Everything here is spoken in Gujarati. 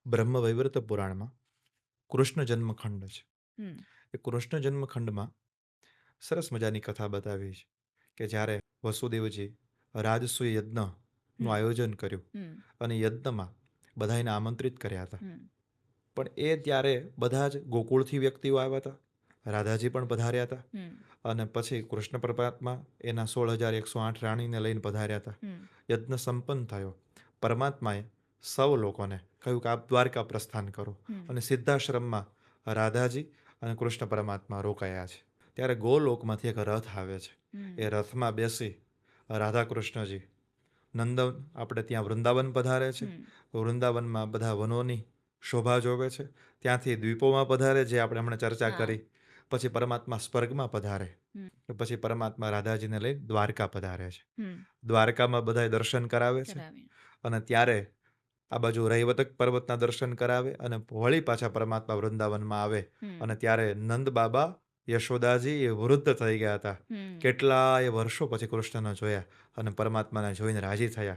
બ્રહ્મ વૈવર્ત પુરાણમાં કૃષ્ણ જન્મખંડ છે. હમ એ કૃષ્ણ જન્મખંડમાં સરસ મજાની કથા બતાવી છે કે જ્યારે વસુદેવજી રાજસૂય યજ્ઞનું હમ આયોજન કર્યું હમ અને યજ્ઞમાં બધાને આમંત્રિત કર્યા હતા. હમ પણ એ ત્યારે બધા જ ગોકુળથી વ્યક્તિઓ આવ્યા હતા. રાધાજી પણ પધાર્યા હતા. હમ અને પછી કૃષ્ણ પરમાત્મા એના 16,108 રાણીને લઈને પધાર્યા હતા. હમ યજ્ઞ સંપન્ન થયો. પરમાત્માએ સૌ લોકોને કહ્યું કે આપ દ્વારકા પ્રસ્થાન કરો હમ અને સિદ્ધાશ્રમમાં રાધાજી અને કૃષ્ણ પરમાત્મા રોકાયા છે. ત્યારે ગોલોકમાંથી એક રથ આવે છે. એ હમ રથમાં બેસી રાધા કૃષ્ણજી નંદન આપણે ત્યાં વૃંદાવન પધારે છે. હમ વૃંદાવનમાં બધા વનોની શોભા જોવે છે. ત્યાંથી દ્વીપોમાં પધારે, જે આપણે હમણાં ચર્ચા હા કરી. પછી પરમાત્મા સ્વર્ગમાં પધારે. હમ પછી પરમાત્મા રાધાજીને લઈ દ્વારકા પધારે છે. હમ દ્વારકામાં બધાય દર્શન કરાવે છે. કરાવે. અને ત્યારે આ બાજુ રૈવતક પર્વતના દર્શન કરાવે અને વળી પાછા પરમાત્મા વૃંદાવનમાં આવે. અને હમ ત્યારે નંદ બાબા યશોદાજી એ વૃદ્ધ થઈ ગયા હતા. હમ કેટલાય વર્ષો પછી કૃષ્ણને જોયા અને પરમાત્માને જોઈને રાજી થયા.